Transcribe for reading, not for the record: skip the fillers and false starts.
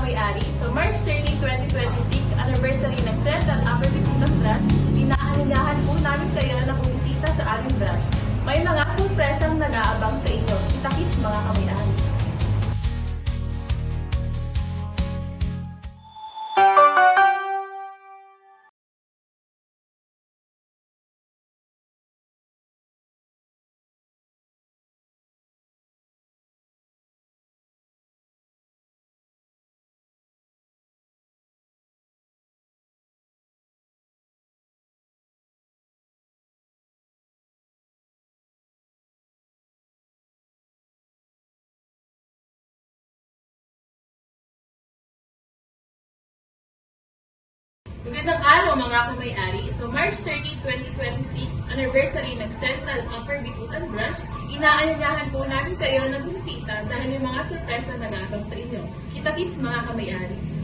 kamay-ari, sa March 30, 2026, anniversary ng Central Upper Bikutan Branch, inaanyayahan po namin kayo na bumisita sa aming branch. May mga surpresang nag-aabang sa inyo. Kita-kits mga kamay-ari. Magandang araw mga kamay-ari. So March 30, 2026, anniversary ng Central Upper Bikutan Branch, inaanyayahan po namin kayo na bumisita dahil may mga sorpresa na nag-aabang sa inyo. Kita-kits mga kamay-ari.